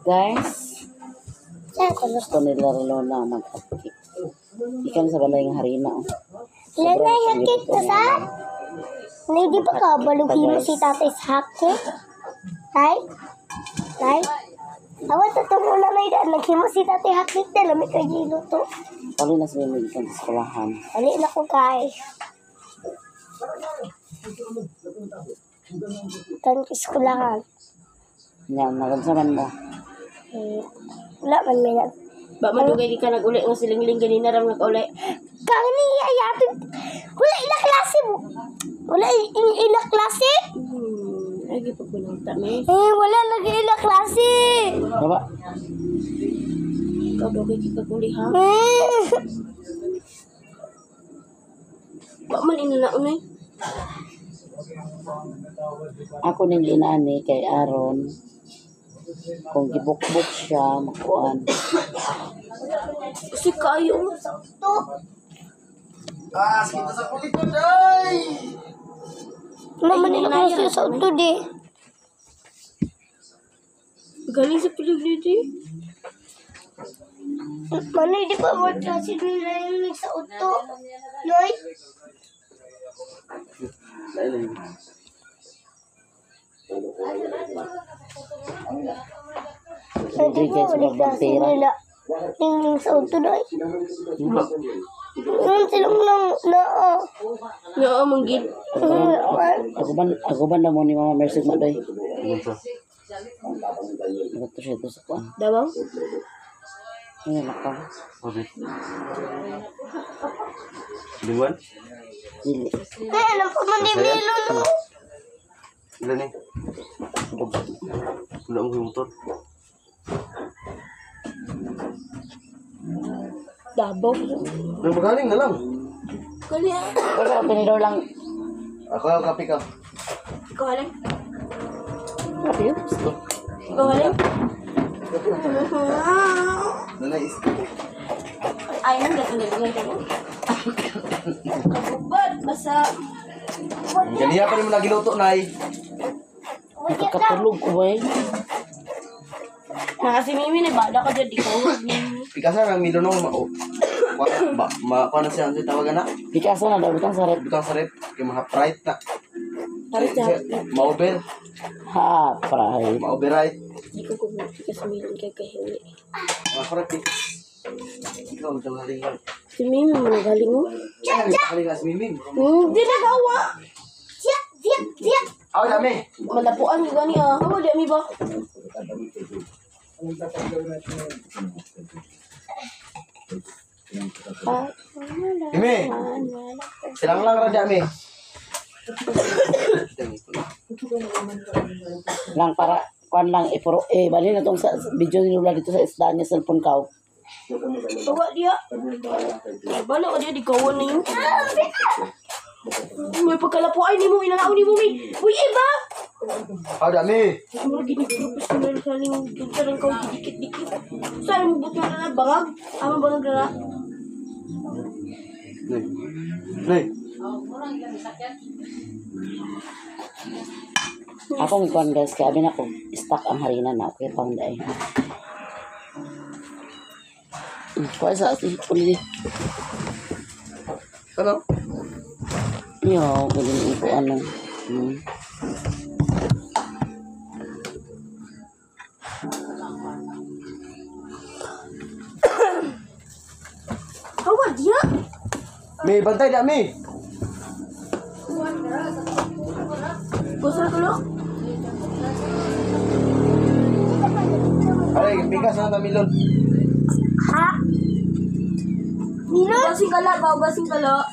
Guys, gusto nila Lola mag-hotcake. Ikan sa balay ng harina. Ilan na yung cake na sa? Hindi pa ka baluhin mo si tatay sa hotcake? Tay? Tay? Awan, tatong una na yun. Naghimo si tatay hotcake na. Lamig ka gilo to. Pali na sa may ikan sa skolahan. Ali na ko kay. Tan kiskulahan. Yan, nagansaman mo. Wala man may nag. Ba madugay di ka nag-uli ng siling-ling ganina ram nag-uli. Kang ni ayatid. Wala ila klase mo. Wala ila klase. Lagi pa pinunta me. Wala lagi ila klase. Baba. Ikaw daw kay kikaguli ha. Ba man inanaunay. Ako ning ginani kay Aaron. Kung gibukbok siya, makuan. Kasi kayo. Kita sa kulit ko, day! Naman ila klase sa uto di. Galing sa piligdi. Mana di pa mo klase nila yung sa uto. Noy. Hindi ko Rodriguez wala klase Barbantera. nila. Yung sa uto noy. Yung silang lang naa. Oo, manggid. Ako ba na mo ni Mama Mercy Madoy? Ito siya ito sa kuan. Dabaw? Ayan ako. Luan? Dili. Alam ko man di milo no. Ilan eh? Wala mo yung motor. Dabaw. Magaling na lang. Gali ah. Kasi pinidor lang. Ako yung kape ka. Ikaw halin? Grabe yun. Ikaw halin? Nanais. Ay, nang gating ka mo. Kabubad, basa. Ganiya pa rin mo nagiluto, nay. Nakakatulog ko ba eh. Nakasi Mimi, nabada ka dyan, di ko. Pikasan ang milo nung paano siya ang tawagan na? Picasso na daw, butang sarap. Butang sa rep. Kaya mga pride na. Paris na. Mauber. Ha, pray. Mauberite. Di ko kung kasi Mimi kay kahiwi. Mga correct eh. Ikaw, magandang halingan. Si Mimi, managaling mo. Halingan si Mimim. Di na gawa. Diyak. Aw, dami. Malapuan yung gani ah. Hawa, di ami ba? Mimi. Silang lang ra dami. Lang para, kuan lang, ipuro, bali na tong sa video ni Lola dito sa isda niya, cellphone ka. Hawa dia. Bala ka dia, di kawan na yun. May pagkalapuan ni mo, inanaw ni mo, may. Uy, iba! Aw, dami. Mga gini-professional saling kita lang kau dikit-dikit. Saan mo buto na bangag? Ama bangag na. Nay. Akong kuan guys, kaya abin ako, stock ang harina na, okay, pang daay. Kuha sa uli. Ano? Yo, ganyan ko ano. Hawa dia. May bantay dami. Gusto ko lo. Ay, pikas na milon. Ha? Milo? Basing kala, basing kala.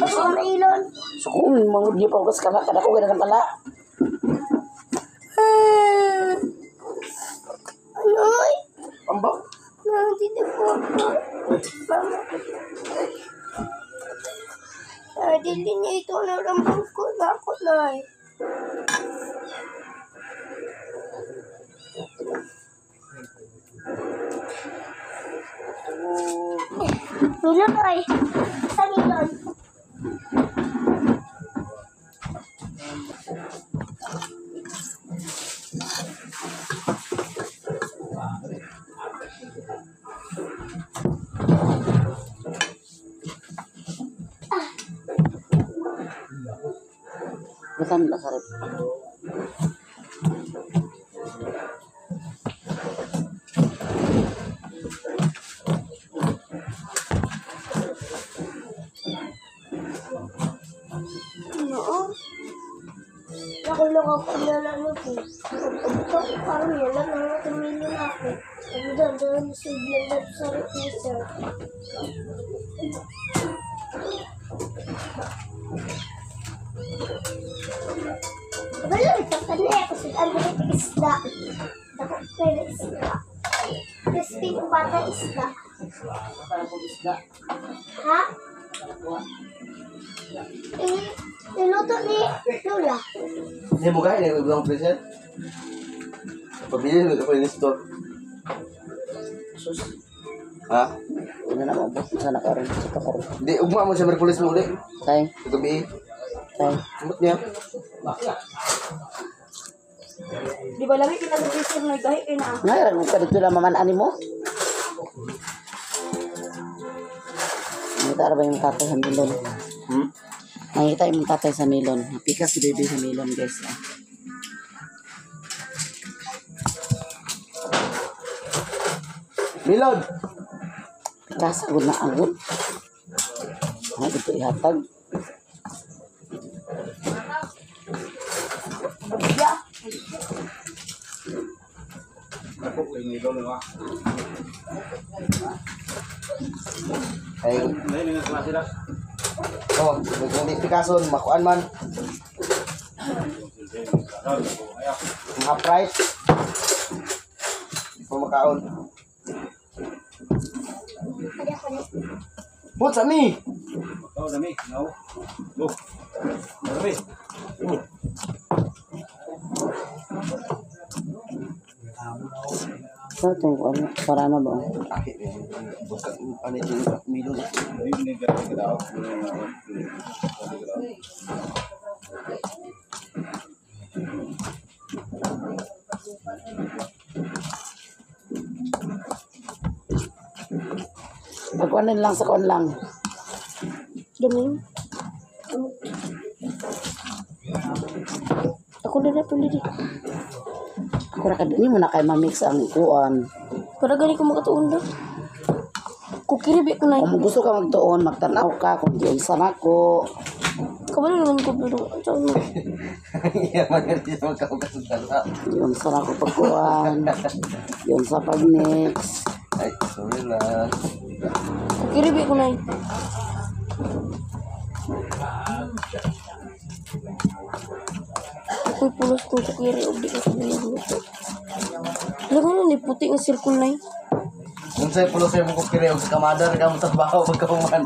Ako mailon. So kung mangod niyo pa ako sa kala, kada ko ganang kala. Anoy? Amba. Hindi ko ako. Mama. Dili niya ito na rambang ko na ako na eh. Milon ay. Sa milon. Butan na sa rep. Oo. Nakulong ako na ano po. Ito, parang yan lang ang tumilo na ako. Sabi doon sa blender sa freezer. Wala, nagtatanay ako sa ano ito isda. Dapat pwede isda. Crispy kung bata isda. Ha? Niluto ni Lola. Hindi mo kaya, hindi mo present. Pabili ko yung store. Sus. Ha? Ano na mabot sana karon sa karon. Hindi, ugma mo sa Merkulis mo ulit. Tay, Gabi. tay. Umot niya. Di ba lami kita sa freezer na gahi kay na. Ngayon mo ka dito lang maman-ani mo. Nakita ba yung tatay sa milon? Nakita yung tatay sa milon. Napikas si baby sa milon, guys. Ah. Milod! Pikas, agod na agod. Ano dito ihatag? Ay. Oh, hindi pikason, makuan man. Mga price. Hindi ko makaon. What's up, me? Oh, dami. No. Go. Dami. So, ito, ano, para na ba? Bukan, ano yung milon. Hindi ni ganda ka daw. Pagkuhanin lang sa kuhan lang. Gamin. Ako na puli di. Ako na kadini mo na kay mamix ang kuhan. Para gani ko makatuon na. Kukiribi ko na. Kung gusto ka magtuon, magtanaw ka, kung di isa na ko. Kabalo naman ko pero saan mo? Iya, man hindi naman kakasundala. Yung sa na ko pagkuhan. Yung sa pag-mix. Ay, sorry lang. Kukiribi ko na. Ako'y pulos kong kukiri o di ko sabihin luto. Alam mo na, puti ng sirkul na yun. Kung sa'yo pulo sa'yo mong kukiri, o sa kamadar ka mo trabaho, magkahuman.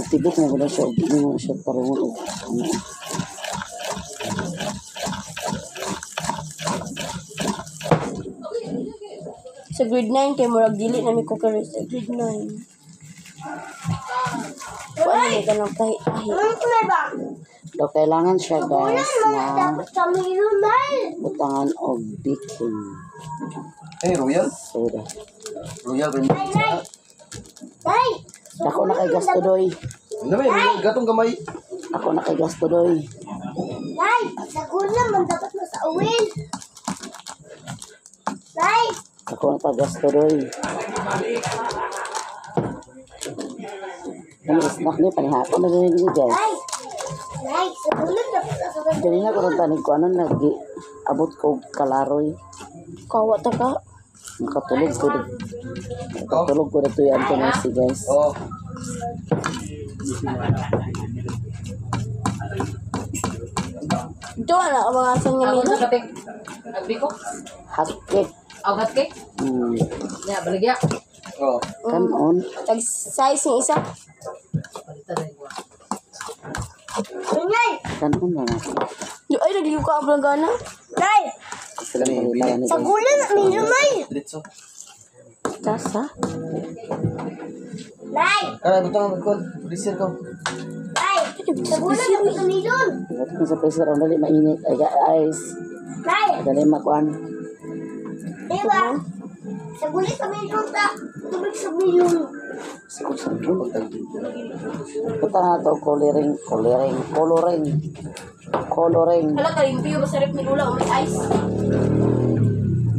Tibok mo ko na siya. Hindi mo siya parungan o ano. Sa grade 9, kay Murag dili na may kukiri sa grade 9. Paano ka nang tahi-tahi? Ano ito na ba? So, kailangan siya guys na Dapat sa milyon butangan o baking Eh, Royal? soda. Royal, ba? Tay! Ako na kay gasto doy. Ano ba yun? Gatong gamay. Ako na kay gasto doy. Tay! Sa kulang man dapat mo sa uwin. Tay! Ako na kay gasto doy. Ano snack ni panihapon na din guys. Tay! Tay! Sa kulang dapat sa uwin. Dili na ko nang tanig ko ano lagi abot ko kalaroy. Kawa ta ka. Makatulog ko dito. Makatulog ko dito yan si guys. Oh. Ito wala ka mga asan nga nila. Nagbiko? Hot cake. Agat cake? Ya, baligya. Oh. Kanon. Tag-size yung isa. Ingay! Kanon na natin. Ay, nagliw ka ablang gana. Tay! Sila palitan ni Sa guys. kulang milyon ay! Diretso. Tasa. Tay! Kaya, buto nga magkon. Freezer ko. Tay! Sa kulang dapat sa milyon! Ibat ko sa pressure ang dali mainit. Ay guys. Tay! Dali makuan. Diba? Sa kulang sa milyon ta. Tubig sa milyon. Punta nga to, coloring. Hala, kalimpiyo ba sa rep ni Lula? May ice.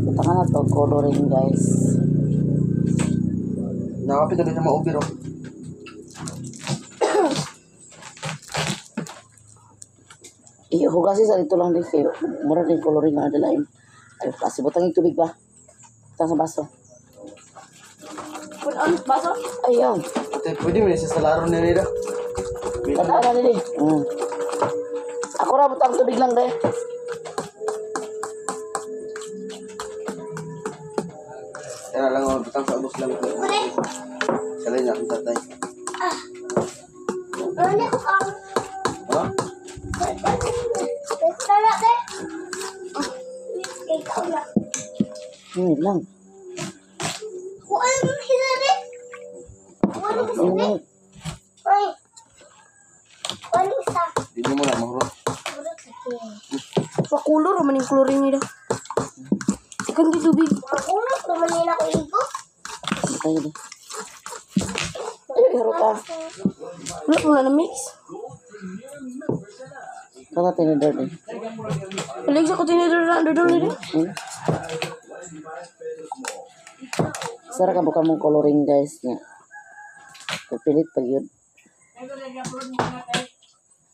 Punta nga na to, coloring guys. Nakapit na sa maubir oh. Ihugasi sa dito lang din kayo. Mura din coloring nga dalain. Ay, kasi butang yung tubig ba? Butang sa baso. Put on, baso. Ayun. Ate, pwede mo isa sa laro na nila. Tandaan na nila. Ako ra butang tubig lang deh. Kaya lang ako, butang sa ubos lang. Salay na akong tatay. Ano ko ang... Ha? Tara, te. Ikaw na. Yun lang. Kung ano yung hinari? Kung ano yung Yun hinari? lang. Ay. Kung ano isa? Hindi mo na, mahurot. Pakulor, man yung coloring nila. Ikan di tubig. Makulo, kumanin ako ito. Tayo deh. Ay, hero ka. Wala ko na mix. Kala tinidor deh. Palig sa kutinidor na doon nila. Sarap ka buka mong coloring guys nya. Pipilit pag yun.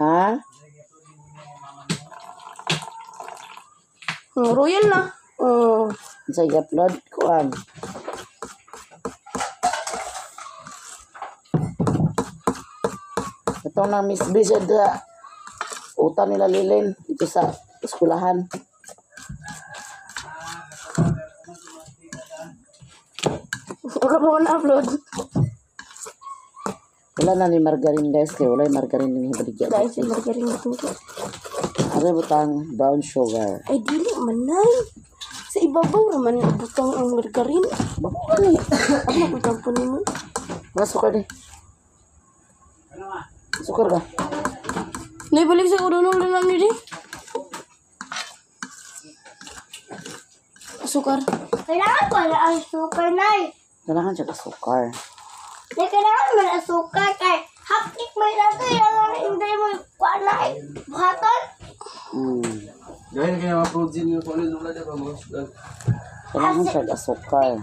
Ha? Royal na. Sa i-upload kuan. Ito na Miss Blizzard utan nila Lilin ito sa eskulahan. Wala pa na upload. Wala na ni margarine guys kaya wala yung margarine ni baligya. Dahil sa margarin na ito. Ano butang brown sugar. Ay, dili manay. Sa ibabaw naman ang butang ang margarin. Bakit ni? Ano ko tampo mo? Wala sukar deh. Sukar ba? Naibalik sa urunong na namin din. Sukar. Kailangan ko na ang sugar, Nay. Kailangan siya ka sukar. Nay, kailangan mo na sugar kay haptik may nato yung hindi mo kuha na buhaton. Gawin kayo mga fruits yun yung kung ano yung dyan, mga sudan. Kailangan siya ka sukar.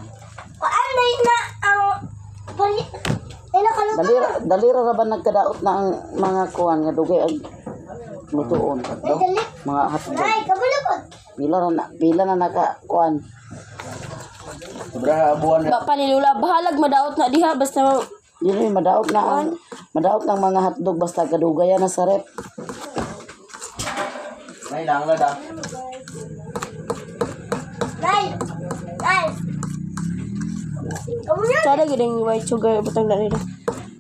Kuhaan na yun na ang pali... Ay, nakaluto. Dalira ra ba nagkadaot na ang mga kuwan nga dugay ag lutuon. Ay, dali. Mga hotdog. Nay, kabulukod. Pila na naka kuwan. Sobra buwan na. Bapak ni Lula, bahalag madaot na diha. Basta Dili madaot na ang mga hotdog basta kadugay na sa rep. Nay, lang na da. Nay. Nay. Kabulukod. sada giling white sugar butang na nila.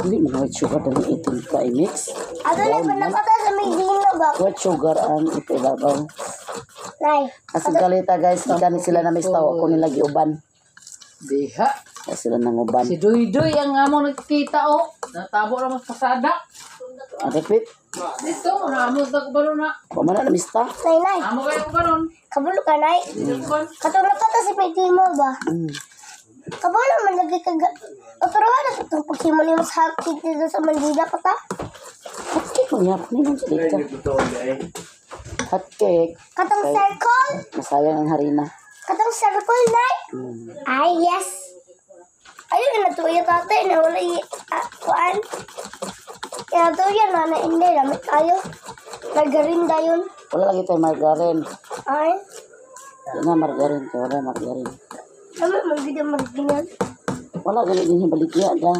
Dili man white sugar dali itin ka i-mix. Ano na pa nakata sa may dino ba? White sugar ang ipilabaw. Nay. Kasi galita guys, gani sila na mix taw ako nila giuban. Diha. Kasi sila nang uban. Si Duy-Duy ang among nagkita oh. Natabo na mas pasada. Ang repeat, Dito, naamot na ko ba na? pamana na mista. Nay, Nay. Amo kayo ko ba nun? Kabulok ka, Nay. Katulog ka ta sa may dino ba? Kabulok man lagi kaga... O, pero wala sa itong pagsimuli mo sa haptik dito sa Mandila pa ta. Hot cake mo niya, panilang sa dito. Hot cake, Katong circle. masayang ang harina. Katong circle, Nay. Ay, yes. Ayun na natuyo tatay na wala kuan. Kaya natuyo na na hindi. Lamit tayo. Margarinda yun. Wala lagi tayo margarine. Ay. Yan na margarine, kaya wala margarine. Kami magbida marginan. Wala ganit din yung baligya da.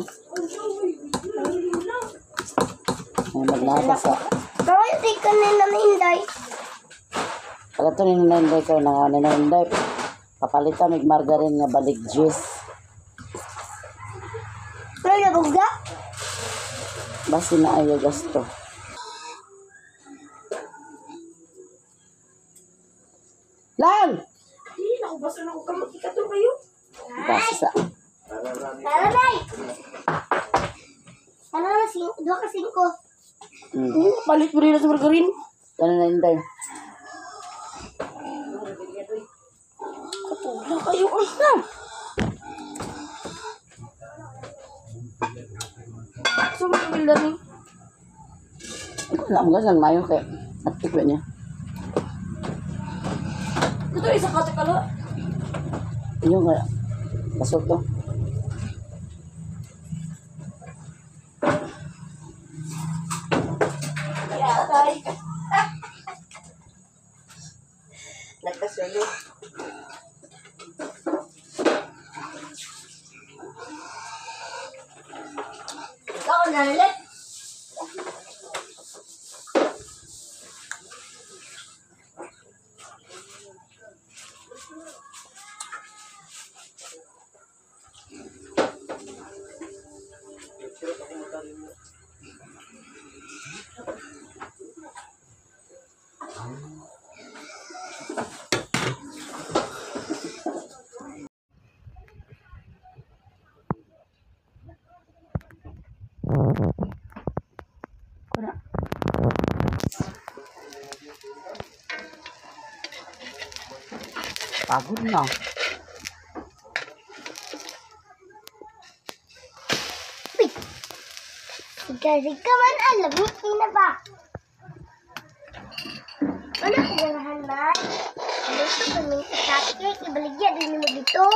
Ay, maglata sa... Ay, di ka na naminday. Kala to ni nanay ko na nanay. Papalitan mig margarine nga balig juice. Pero nabugda. Basi na ayo gasto. Lang! Hindi na ako basta na ako kamot. Ikato kayo. Basi sa... Tara, Nay. Ano na, 2 ka 5. Palit mo rin na sa margarin. Ano na inday? Katula kayo. Asa mo yung bilda ni? Wala mo gasan mayo kay atik ba niya. Ito isa katikalo. Yung nga pasok to. Yatay. Nagkasulo. Ikaw na ulit. Pagod na. Siga-siga man, alam mo, na ba? Ano ko ganahan ba? Ano ito, kaming kasakit, ibaligyan din mo dito.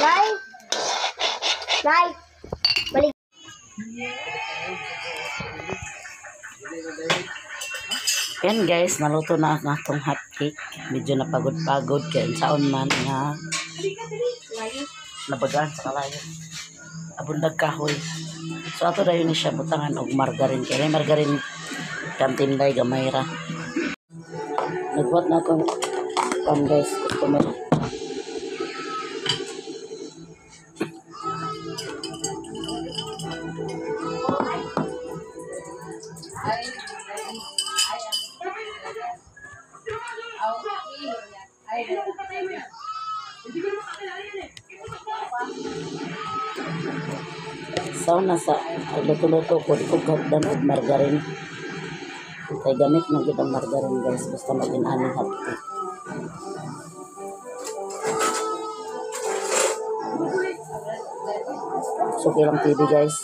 Nay? Nay? Balik. Yan guys, naluto na ang atong hot cake. Medyo napagod-pagod kaya saon man nga nabagaan sa kalayo. Abundag kahoy. So ato dayon ni siya butangan og margarin. Kaya margarin kantinday gamay ra. Nagbuat na akong guys, customer. So nasa luto-luto ko di ko gagdan og margarin. Kay gamit mo gid ang margarin guys basta magin-ani hot cake. So kilang TV guys.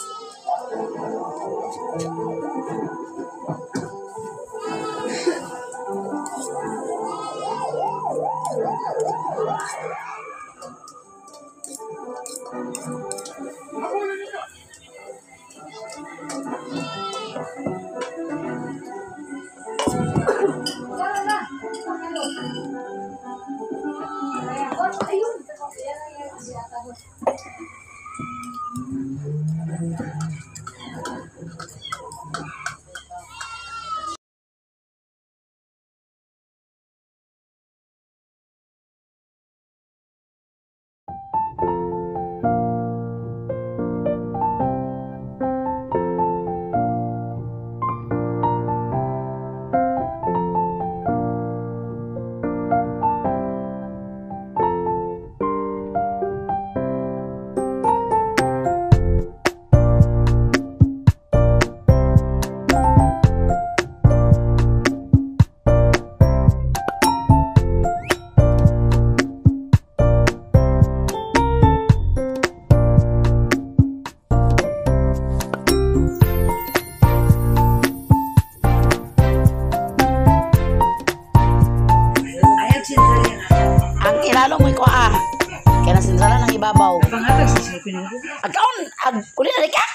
Lalo mo ko kaya nasindralan ng ibabaw. Agkaon, uli na ka?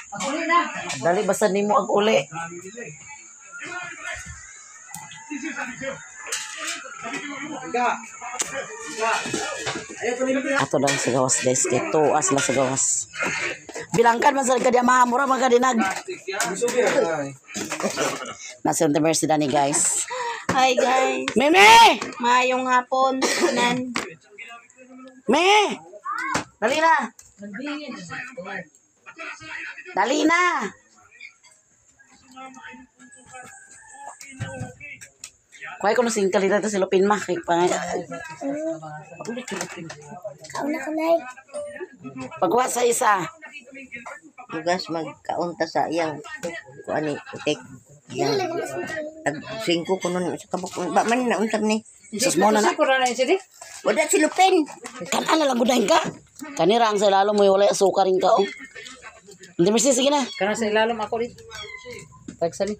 Dali basta nimo ag uli. Ato lang sa gawas guys, kay tuas lang sa gawas. Bilangkan man sa kadi mahamura magadinag. Nasa universidad ni guys. Hi guys. Meme! Mayong hapon. Nan. Me! Dali na! Dali na! Kuhay ko na singkal dito sa Lupin ma. Kaya pa nga. Kauna ka, Nay. Pagkuha sa isa. Bugas magkaunta sa iyang kuani utik. Yan Yang lang mas singko ko nun sa kabuk. Ba man na untab ni. Sus mo na na. Wala si Lupin. Kanan na lang gudahin ka. Kanira ang sa lalo mo wala sukar rin ka. Oh. Hindi Mercy, sige na. Kana sa ilalim ako dito. Tagsa ni.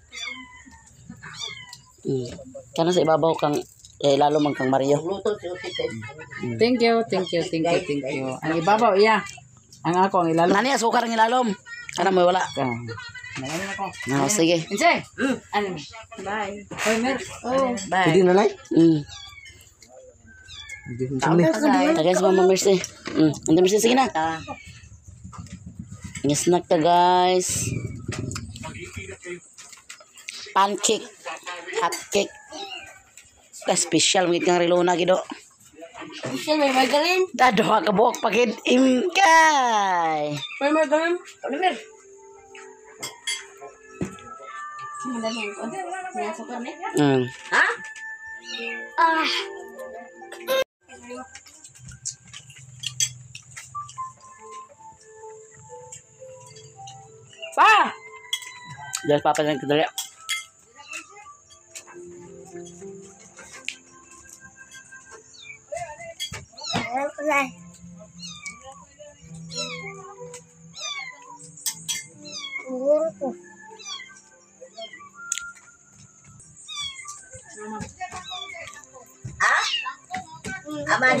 Kana sa ibabaw kang lalo man kang Mario. Thank you, thank you, thank you, thank you. Ang ibabaw, iya. Ang ako, ang ilalim. Nani asukar ang ilalom. Kana mo wala. Nalamin ako. No, sige. Insay! Ano? Bye. Hoy, Mer. Oh, bye. Hindi na nay. Tagay sa Mama Mercy. Hindi Mercy, sige na. Snack ta guys. Pancake. Hot cake. Special mungkin kang relo na gido. Siya may margarine. Dado ka buok pakid imkay. May margarine. Ha? Pa! Dahil papalang kadali. Aman.